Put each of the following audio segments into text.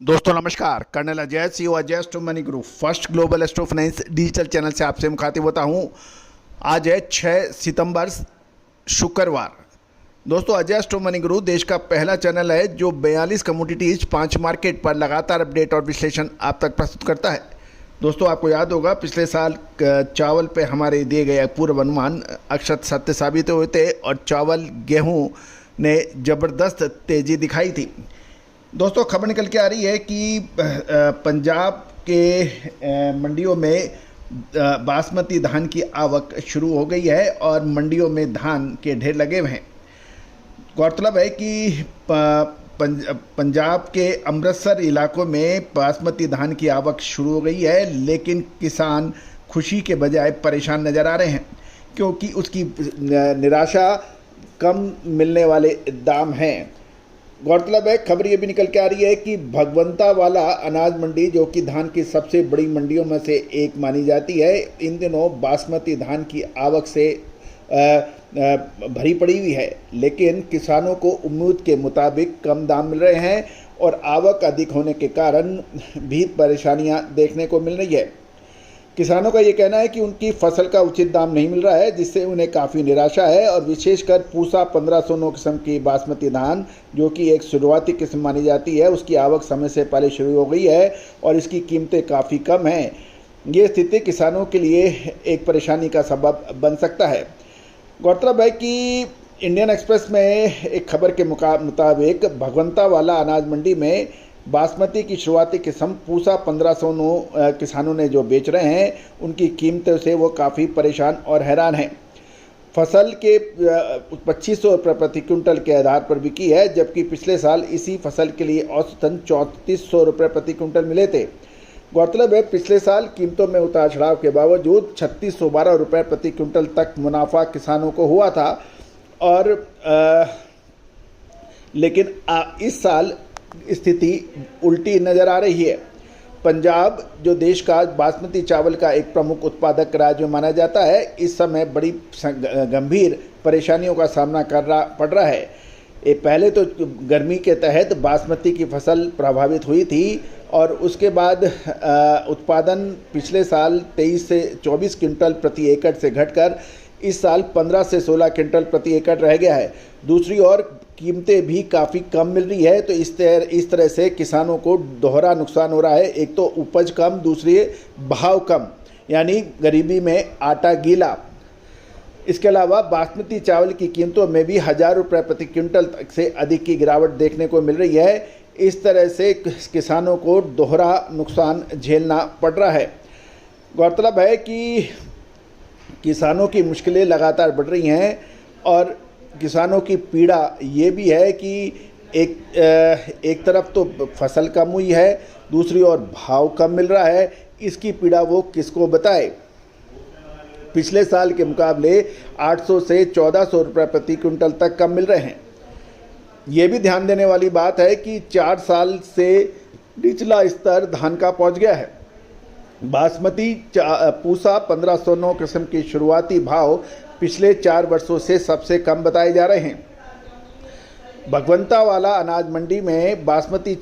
दोस्तों नमस्कार। Colonel Ajay CEO Ajay stock money group first global stock finance digital channel से आपसे मुखातिब होता हूं। आज है 6 सितंबर शुक्रवार। दोस्तों अजय स्टॉक मनी ग्रुप देश का पहला चैनल है जो 42 कमोडिटीज 5 मार्केट पर लगातार अपडेट और विश्लेषण आप तक प्रस्तुत करता है। दोस्तों आपको याद होगा पिछले साल चावल पे हमारे दिए गए पूर्व अनुमान अक्षत सत्य साबित हुए थे और चावल गेहूँ ने ज़बरदस्त तेज़ी दिखाई थी। दोस्तों खबर निकल के आ रही है कि पंजाब के मंडियों में बासमती धान की आवक शुरू हो गई है और मंडियों में धान के ढेर लगे हुए हैं। गौरतलब है कि पंजाब के अमृतसर इलाकों में बासमती धान की आवक शुरू हो गई है, लेकिन किसान खुशी के बजाय परेशान नज़र आ रहे हैं क्योंकि उसकी निराशा कम मिलने वाले दाम हैं। गौरतलब है खबर ये भी निकल के आ रही है कि भगवंता वाला अनाज मंडी जो कि धान की सबसे बड़ी मंडियों में से एक मानी जाती है, इन दिनों बासमती धान की आवक से भरी पड़ी हुई है, लेकिन किसानों को उम्मीद के मुताबिक कम दाम मिल रहे हैं और आवक अधिक होने के कारण भी परेशानियां देखने को मिल रही है। किसानों का ये कहना है कि उनकी फसल का उचित दाम नहीं मिल रहा है, जिससे उन्हें काफ़ी निराशा है और विशेषकर पूसा 1509 किस्म की बासमती धान जो कि एक शुरुआती किस्म मानी जाती है, उसकी आवक समय से पहले शुरू हो गई है और इसकी कीमतें काफ़ी कम हैं। ये स्थिति किसानों के लिए एक परेशानी का सबब बन सकता है। गौरतलब है कि इंडियन एक्सप्रेस में एक खबर के मुताबिक भगवंता वाला अनाज मंडी में बासमती की शुरुआती किस्म पूसा 1509 किसानों ने जो बेच रहे हैं, उनकी कीमतों से वो काफ़ी परेशान और हैरान हैं। फसल के 2500 रुपये प्रति क्विंटल के आधार पर बिकी है, जबकि पिछले साल इसी फसल के लिए औसतन 3400 रुपये प्रति क्विंटल मिले थे। गौरतलब है पिछले साल कीमतों में उतार चढ़ाव के बावजूद 3612 रुपये प्रति क्विंटल तक मुनाफा किसानों को हुआ था और लेकिन इस साल स्थिति उल्टी नज़र आ रही है। पंजाब जो देश का बासमती चावल का एक प्रमुख उत्पादक राज्य माना जाता है, इस समय बड़ी गंभीर परेशानियों का सामना पड़ रहा है। ये पहले तो गर्मी के तहत बासमती की फसल प्रभावित हुई थी और उसके बाद उत्पादन पिछले साल 23 से 24 क्विंटल प्रति एकड़ से घटकर इस साल 15 से 16 क्विंटल प्रति एकड़ रह गया है। दूसरी ओर कीमतें भी काफ़ी कम मिल रही है, तो इस तरह से किसानों को दोहरा नुकसान हो रहा है। एक तो उपज कम, दूसरी भाव कम, यानी गरीबी में आटा गीला। इसके अलावा बासमती चावल की कीमतों में भी 1000 रुपये प्रति क्विंटल तक से अधिक की गिरावट देखने को मिल रही है। इस तरह से किसानों को दोहरा नुकसान झेलना पड़ रहा है। गौरतलब है कि किसानों की मुश्किलें लगातार बढ़ रही हैं और किसानों की पीड़ा ये भी है कि एक तरफ तो फसल कम हुई है, दूसरी ओर भाव कम मिल रहा है। इसकी पीड़ा वो किसको बताए। पिछले साल के मुकाबले 800 से 1400 रुपये प्रति क्विंटल तक कम मिल रहे हैं। ये भी ध्यान देने वाली बात है कि 4 साल से निचला स्तर धान का पहुंच गया है। बासमती पूसा 1509 किस्म की शुरुआती भाव पिछले 4 वर्षों से सबसे कम बताए जा रहे हैं। भगवंता वाला अनाज मंडी में बासमती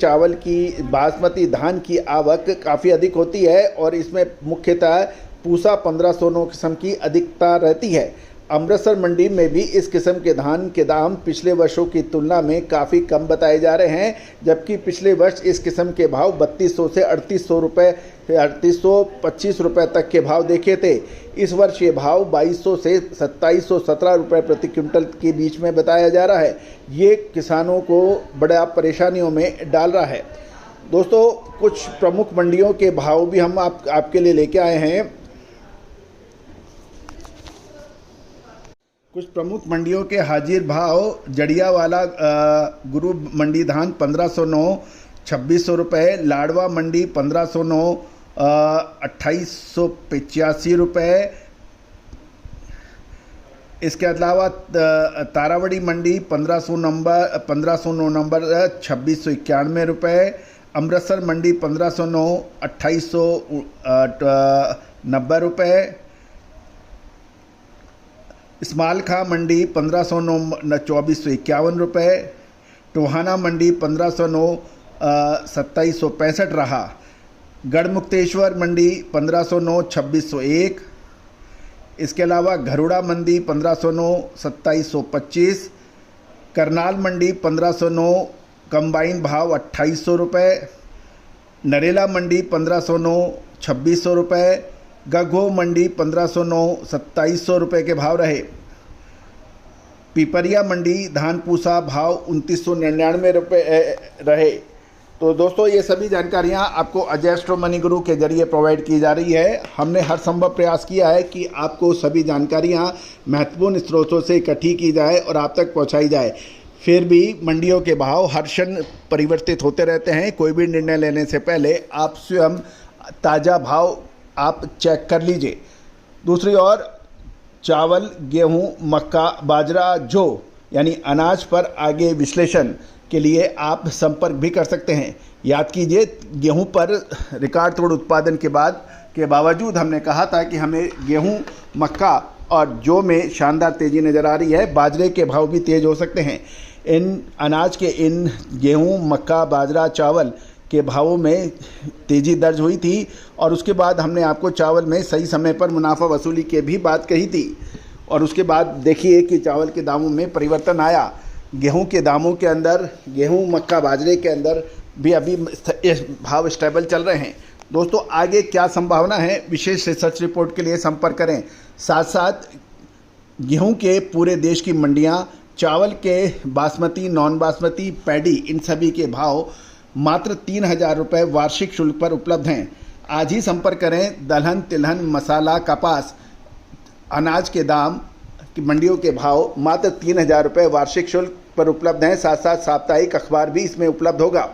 धान की आवक काफ़ी अधिक होती है और इसमें मुख्यतः पूसा 1509 किस्म की अधिकता रहती है। अमृतसर मंडी में भी इस किस्म के धान के दाम पिछले वर्षों की तुलना में काफ़ी कम बताए जा रहे हैं, जबकि पिछले वर्ष इस किस्म के भाव 3200 से 3825 रुपये तक के भाव देखे थे। इस वर्ष ये भाव 2200 से 2717 रुपये प्रति क्विंटल के बीच में बताया जा रहा है। ये किसानों को बड़ा परेशानियों में डाल रहा है। दोस्तों कुछ प्रमुख मंडियों के भाव भी हम आपके लिए लेके आए हैं। कुछ प्रमुख मंडियों के हाजिर भाव: जड़िया वाला गुरु मंडी धान 1509 2600 रुपये, लाडवा मंडी 1509 2885 रुपये। इसके अलावा तारावड़ी मंडी 1509 नंबर 2691 रुपये, अमृतसर मंडी 1509 2890 रुपये, इस्माइल मंडी 1509 2451 रुपये, टोहाना मंडी 1509 2765 रहा। गढ़मुक्तेश्वर मंडी 1509 2601। इसके अलावा घरोड़ा मंडी 1509 2725। करनाल मंडी 1509 कंबाइन भाव 2800 रुपये। नरेला मंडी 1509 2600 रुपये। गघो मंडी 1509 2700 रुपये के भाव रहे। पिपरिया मंडी धान पूसा भाव 2999 रुपये रहे। तो दोस्तों, ये सभी जानकारियां आपको अजय एस्ट्रो मनी गुरु के जरिए प्रोवाइड की जा रही है। हमने हर संभव प्रयास किया है कि आपको सभी जानकारियां महत्वपूर्ण स्रोतों से इकट्ठी की जाए और आप तक पहुंचाई जाए। फिर भी मंडियों के भाव हर क्षण परिवर्तित होते रहते हैं। कोई भी निर्णय लेने से पहले आप स्वयं ताज़ा भाव आप चेक कर लीजिए। दूसरी ओर चावल, गेहूं, मक्का, बाजरा, जौ यानी अनाज पर आगे विश्लेषण के लिए आप संपर्क भी कर सकते हैं। याद कीजिए, गेहूं पर रिकॉर्ड तोड़ उत्पादन के बावजूद हमने कहा था कि हमें गेहूं, मक्का और जौ में शानदार तेज़ी नज़र आ रही है। बाजरे के भाव भी तेज़ हो सकते हैं। इन अनाज के इन गेहूं, मक्का, बाजरा, चावल के भावों में तेज़ी दर्ज हुई थी और उसके बाद हमने आपको चावल में सही समय पर मुनाफा वसूली की भी बात कही थी। और उसके बाद देखिए कि चावल के दामों में परिवर्तन आया। गेहूं के दामों के अंदर, गेहूं, मक्का, बाजरे के अंदर भी अभी भाव स्टेबल चल रहे हैं। दोस्तों, आगे क्या संभावना है, विशेष रिसर्च रिपोर्ट के लिए संपर्क करें। साथ साथ गेहूं के पूरे देश की मंडियां, चावल के बासमती, नॉन बासमती, पैडी, इन सभी के भाव मात्र 3000 रुपये वार्षिक शुल्क पर उपलब्ध हैं। आज ही संपर्क करें। दलहन, तिलहन, मसाला, कपास, अनाज के दाम की मंडियों के भाव मात्र 3000 रुपये वार्षिक शुल्क पर उपलब्ध हैं। साथ साथ साप्ताहिक अखबार भी इसमें उपलब्ध होगा।